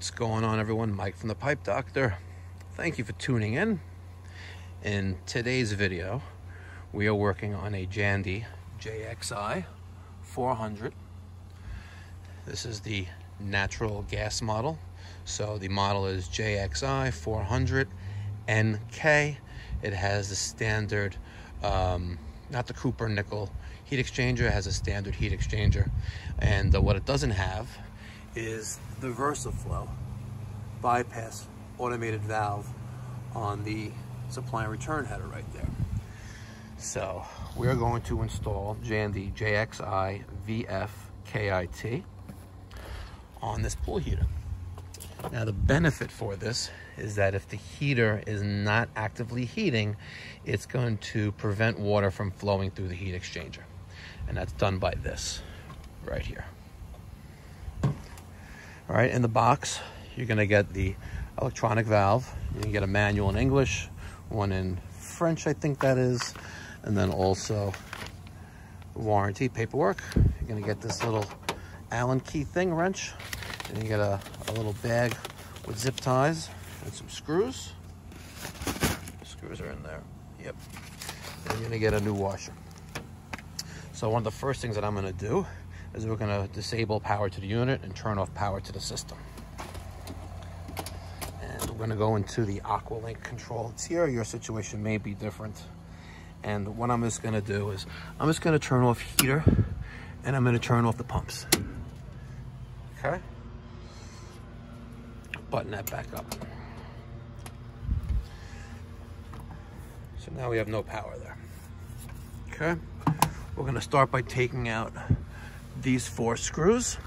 What's going on, everyone? Mike from the Pipe Doctor. Thank you for tuning in. In today's video, we are working on a Jandy JXI400. This is the natural gas model. So the model is JXI400NK. It has the standard, not the Cooper nickel heat exchanger. It has a standard heat exchanger. And what it doesn't have is the Versaflo Bypass automated valve on the supply and return header right there. So we're going to install Jandy JXIVFKIT on this pool heater. Now the benefit for this is that if the heater is not actively heating, it's going to prevent water from flowing through the heat exchanger. And that's done by this right here. All right, in the box, you're gonna get the electronic valve. You can get a manual in English, one in French, I think that is, and then also warranty paperwork. You're gonna get this little Allen key thing, wrench, and you get a little bag with zip ties and some screws. The screws are in there, yep. And you're gonna get a new washer. So one of the first things that I'm gonna do is we're gonna disable power to the unit and turn off power to the system. And we're gonna go into the Aqualink control. It's here, your situation may be different. And what I'm just gonna do is, I'm just gonna turn off heater and I'm gonna turn off the pumps. Okay? Button that back up. So now we have no power there. Okay? We're gonna start by taking out these 4 screws.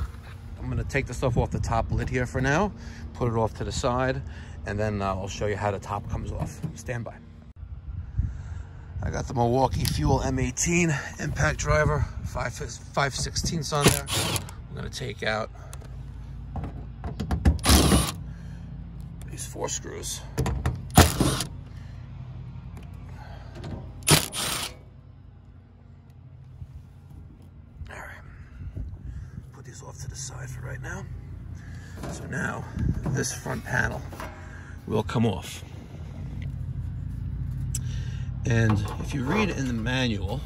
I'm gonna take the stuff off the top lid here for now, put it off to the side, and then I'll show you how the top comes off. Stand by. I got the Milwaukee Fuel M18 impact driver, 5/16 on there. I'm gonna take out these 4 screws. Off to the side for right now. So now this front panel will come off. And if you read in the manual,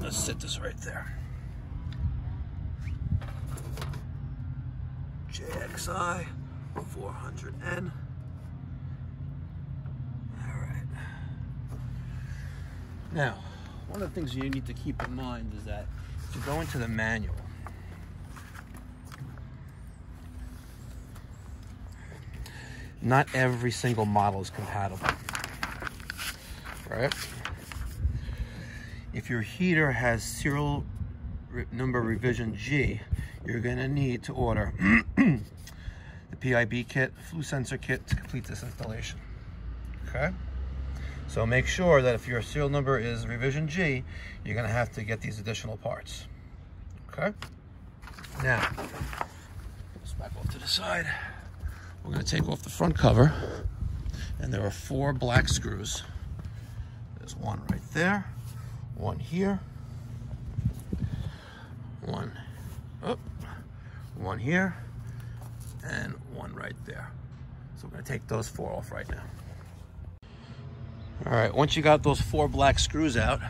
let's sit this right there. JXI400N. All right. Now, one of the things you need to keep in mind is that if you go into the manual, not every single model is compatible, right? If your heater has serial number revision G, you're gonna need to order the PIB kit, flue sensor kit to complete this installation, okay? So make sure that if your serial number is revision G, you're gonna have to get these additional parts, okay? Now, let's back off to the side. We're gonna take off the front cover, and there are 4 black screws. There's one right there, one here, one up, one here, and one right there. So we're gonna take those 4 off right now. All right, once you got those 4 black screws out,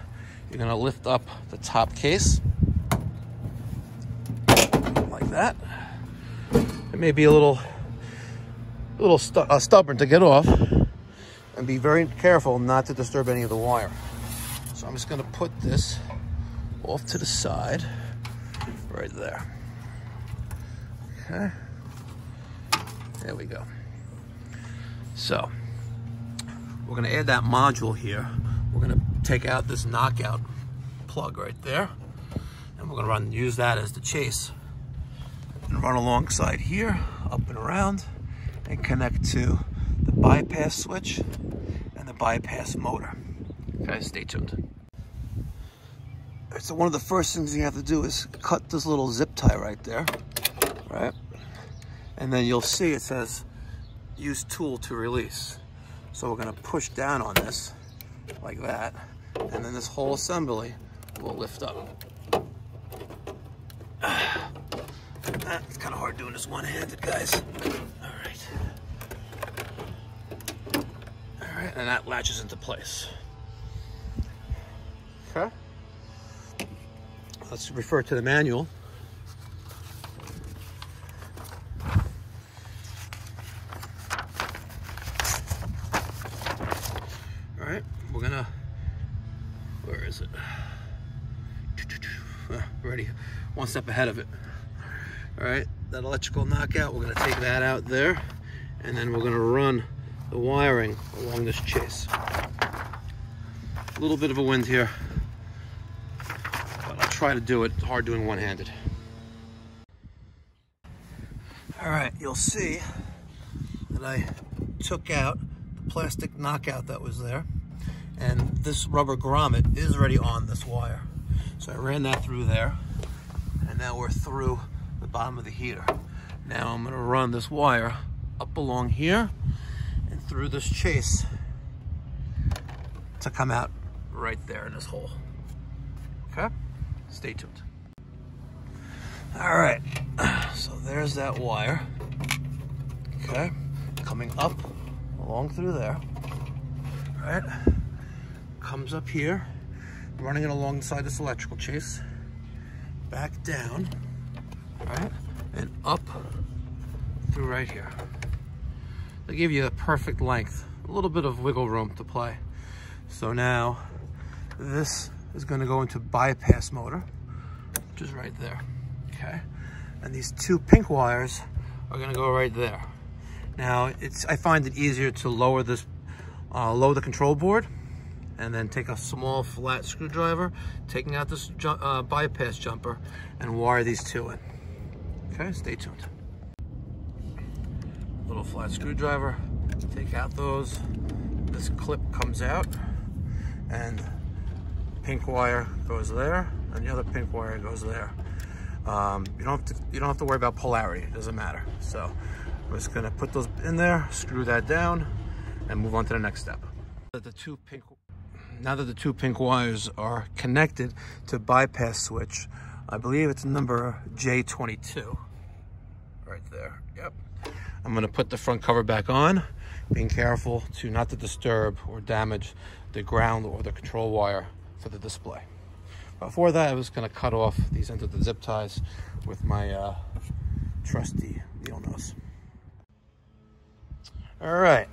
you're gonna lift up the top case, like that. It may be a little stubborn to get off, and be very careful not to disturb any of the wire. So I'm just gonna put this off to the side, right there. Okay, there we go. So we're gonna add that module here. We're gonna take out this knockout plug right there, and we're gonna use that as the chase and run alongside here, up and around, and connect to the bypass switch and the bypass motor. Okay, stay tuned. All right, so one of the first things you have to do is cut this little zip tie right there, right? And then you'll see it says use tool to release. So we're gonna push down on this like that, and then this whole assembly will lift up. It's kind of hard doing this one-handed, guys. All right, and that latches into place. Okay. Let's refer to the manual. All right, we're gonna, where is it? Already one step ahead of it. All right, that electrical knockout, we're gonna take that out there, and then we're gonna run the wiring along this chase. A little bit of a wind here, but I'll try to do it. It's hard doing one-handed. All right, you'll see that I took out the plastic knockout that was there, and this rubber grommet is already on this wire. So I ran that through there, and now we're through the bottom of the heater. Now I'm gonna run this wire up along here and through this chase to come out right there in this hole. Okay, stay tuned. All right, so there's that wire. Okay, coming up along through there. All right, comes up here, running it alongside this electrical chase, back down, right, and up through right here. They give you a perfect length, a little bit of wiggle room to play. So now this is going to go into bypass motor, which is right there. Okay, and these two pink wires are going to go right there. Now I find it easier to lower this, lower the control board, and then take a small flat screwdriver, taking out this bypass jumper, and wire these two in. Okay, stay tuned. Little flat screwdriver, take out those. This clip comes out, and pink wire goes there, and the other pink wire goes there. You don't have to worry about polarity. It doesn't matter. So I'm just gonna put those in there, screw that down, and move on to the next step. Now that the two pink wires are connected to bypass switch, I believe it's number J22, right there. Yep. I'm gonna put the front cover back on, being careful not to disturb or damage the ground or the control wire for the display. Before that, I was gonna cut off these ends of the zip ties with my trusty needle nose. All right,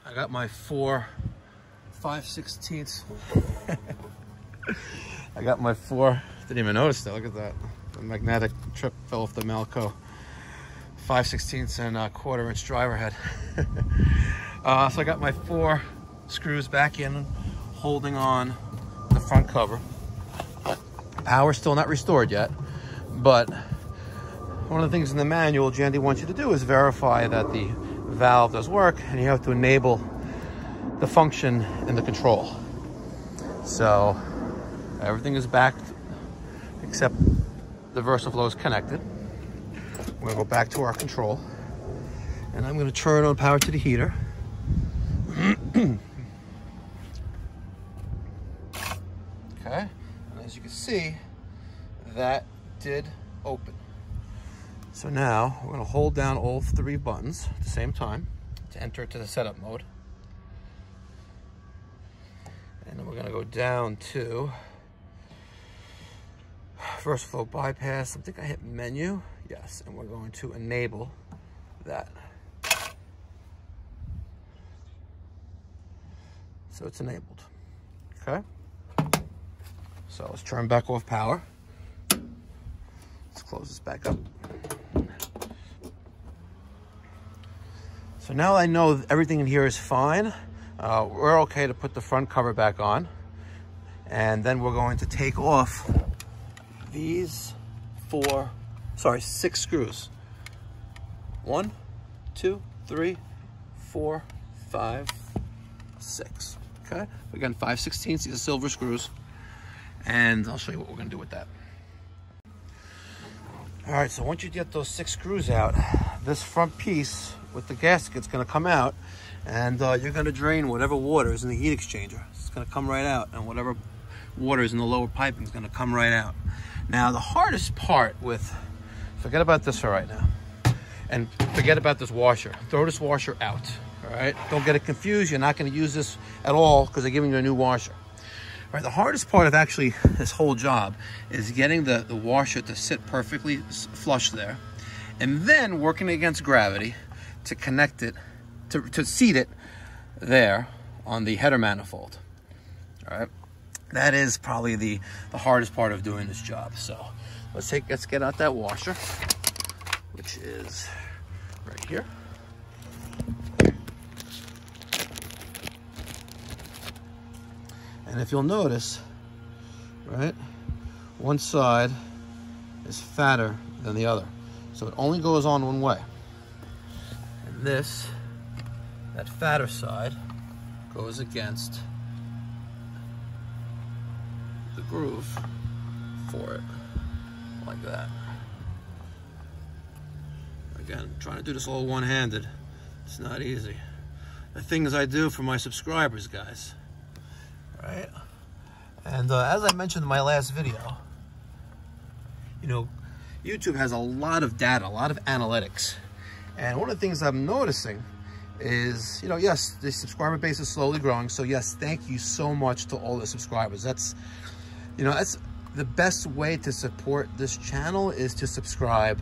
I got my 5/16. I got my didn't even notice that, look at that. The magnetic trip fell off the Malco. 5/16 and a 1/4 inch driver head. So I got my 4 screws back in, holding on the front cover. Power still not restored yet, but one of the things in the manual Jandy wants you to do is verify that the valve does work, and you have to enable the function in the control. So everything is back except the Versaflo is connected. We're gonna go back to our control, and I'm gonna turn on power to the heater. Okay, and as you can see, that did open. So now we're gonna hold down all 3 buttons at the same time to enter to the setup mode. And then we're gonna go down to Versaflo Bypass. I think I hit menu. Yes, and we're going to enable that. So it's enabled. Okay. So let's turn back off power. Let's close this back up. So now I know everything in here is fine. We're okay to put the front cover back on. And then we're going to take off these 6 screws. 1, 2, 3, 4, 5, 6. Okay, again, 5/16. These are silver screws, and I'll show you what we're gonna do with that. All right, so once you get those 6 screws out, this front piece with the gasket's gonna come out, and you're gonna drain whatever water is in the heat exchanger. It's gonna come right out, and whatever water is in the lower piping is gonna come right out. Now, the hardest part with Forget about this for right now. And forget about this washer. Throw this washer out, all right? Don't get it confused. You're not gonna use this at all because they're giving you a new washer. All right, the hardest part of actually this whole job is getting the washer to sit perfectly flush there, and then working against gravity to connect it, to seat it there on the header manifold. All right, that is probably the hardest part of doing this job. So let's get out that washer, which is right here. And if you'll notice, right, one side is fatter than the other. So it only goes on one way. And that fatter side goes against the groove for it, like that. Again, trying to do this all one-handed. It's not easy. The things I do for my subscribers, guys. Right? And as I mentioned in my last video, you know, YouTube has a lot of data, a lot of analytics. And one of the things I'm noticing is, you know, yes, the subscriber base is slowly growing. So yes, thank you so much to all the subscribers. That's, you know, that's the best way to support this channel is to subscribe,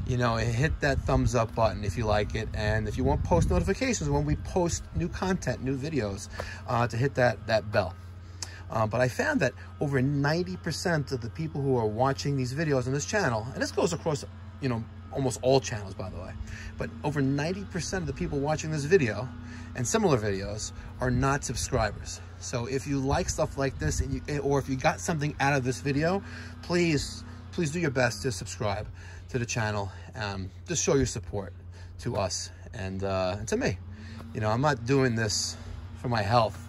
you know, and hit that thumbs up button if you like it. And if you want post notifications when we post new content, new videos, to hit that bell. But I found that over 90% of the people who are watching these videos on this channel, and this goes across, you know, almost all channels, by the way, but over 90% of the people watching this video and similar videos are not subscribers. So if you like stuff like this, or if you got something out of this video, please do your best to subscribe to the channel. Just show your support to us and to me. You know, I'm not doing this for my health.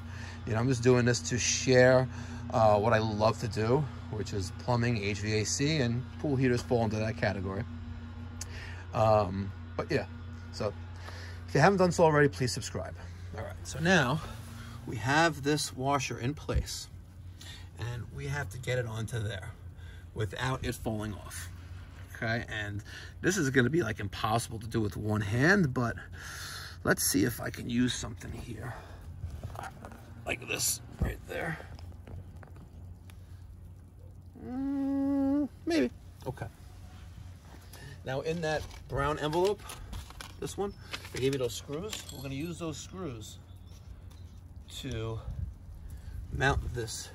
You know, I'm just doing this to share what I love to do, which is plumbing, HVAC, and pool heaters fall into that category. But yeah, so if you haven't done so already, please subscribe. All right, so now we have this washer in place, and we have to get it onto there without it falling off. Okay, and this is gonna be like impossible to do with one hand, but let's see if I can use something here. Like this right there. Maybe. Okay. Now in that brown envelope, this one, I gave you those screws. We're going to use those screws to mount this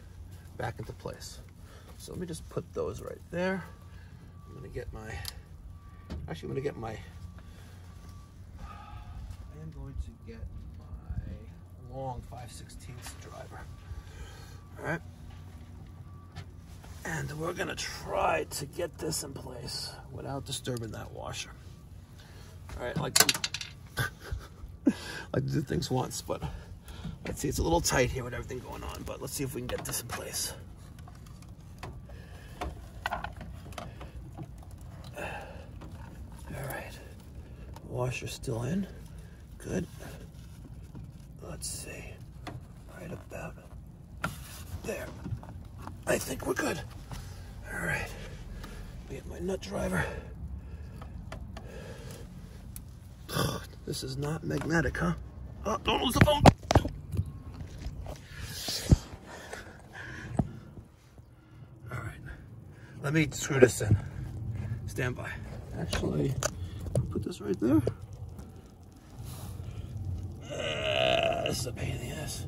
back into place. So let me just put those right there. I'm going to get my, actually I'm going to get my, long 5/16 driver. All right, and we're gonna try to get this in place without disturbing that washer. All right, I like to do things once, but let's see, it's a little tight here with everything going on, but let's see if we can get this in place. All right, washer's still in. Good. Let's see, right about there. I think we're good. All right, get my nut driver. This is not magnetic, huh? Oh, don't lose the phone. All right, let me screw this in. Stand by. Actually, I'll put this right there. This is a pain in the ass.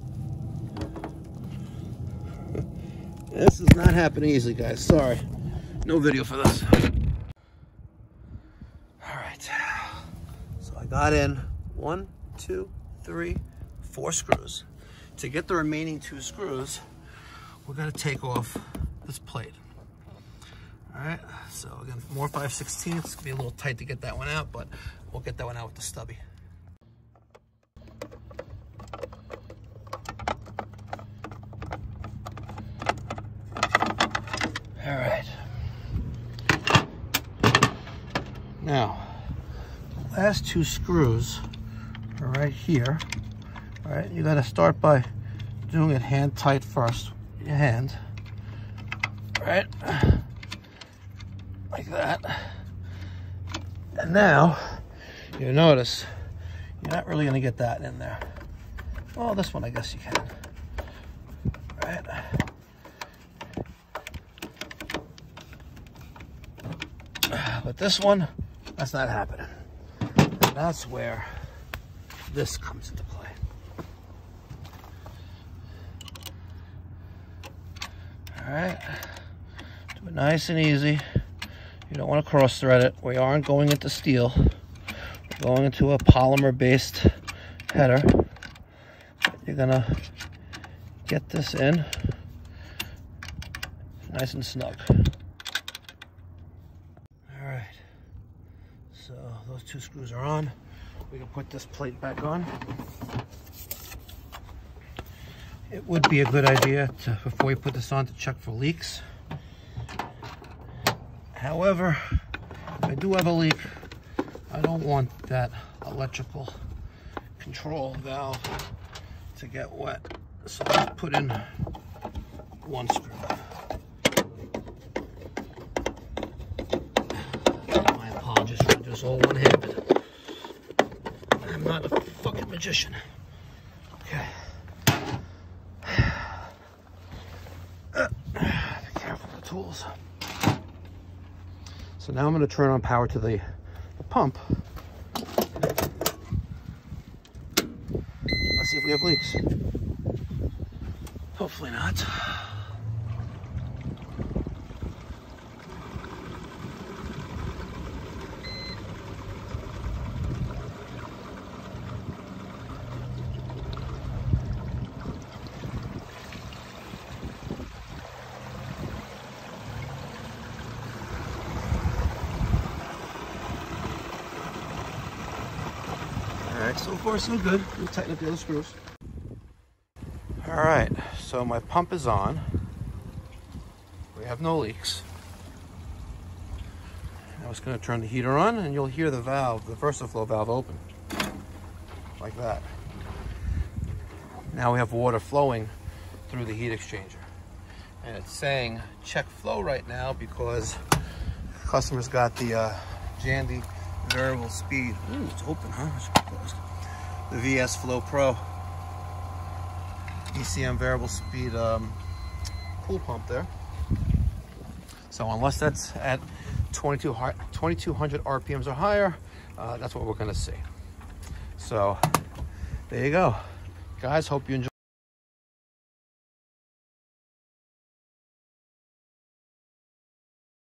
This is not happening easily, guys. Sorry. No video for this. All right. So I got in 1, 2, 3, 4 screws. To get the remaining 2 screws, we're going to take off this plate. All right. So again, more 5/16. It's going to be a little tight to get that one out, but we'll get that one out with the stubby. All right. Now, the last 2 screws are right here. All right, you got to start by doing it hand tight first with your hand. All right, like that. And now, you notice, you're not really gonna get that in there. Well, this one I guess you can. Right. But this one, that's not happening. And that's where this comes into play. All right, do it nice and easy. You don't want to cross thread it. We aren't going into steel. We're going into a polymer based header. You're gonna get this in nice and snug. All right, so those two screws are on. We can put this plate back on. It would be a good idea to, before you put this on, to check for leaks. However, if I do have a leak, I don't want that electrical control valve to get wet. So I'll put in one screw. My apologies for this all one-handed. I'm not a fucking magician. Okay. Be careful with the tools. So now I'm going to turn on power to the pump. Let's see if we have leaks. Hopefully not. Alright, so far so good. We'll tighten up the other screws. Alright, so my pump is on. We have no leaks. Now it's going to turn the heater on and you'll hear the valve, the Versaflo valve open. Like that. Now we have water flowing through the heat exchanger. And it's saying check flow right now because customers got the Jandy variable speed. Ooh, it's open, huh? It should be closed. The VS Flow Pro ECM variable speed pool pump there. So unless that's at 2200 RPMs or higher, that's what we're going to see. So there you go, guys. Hope you enjoy.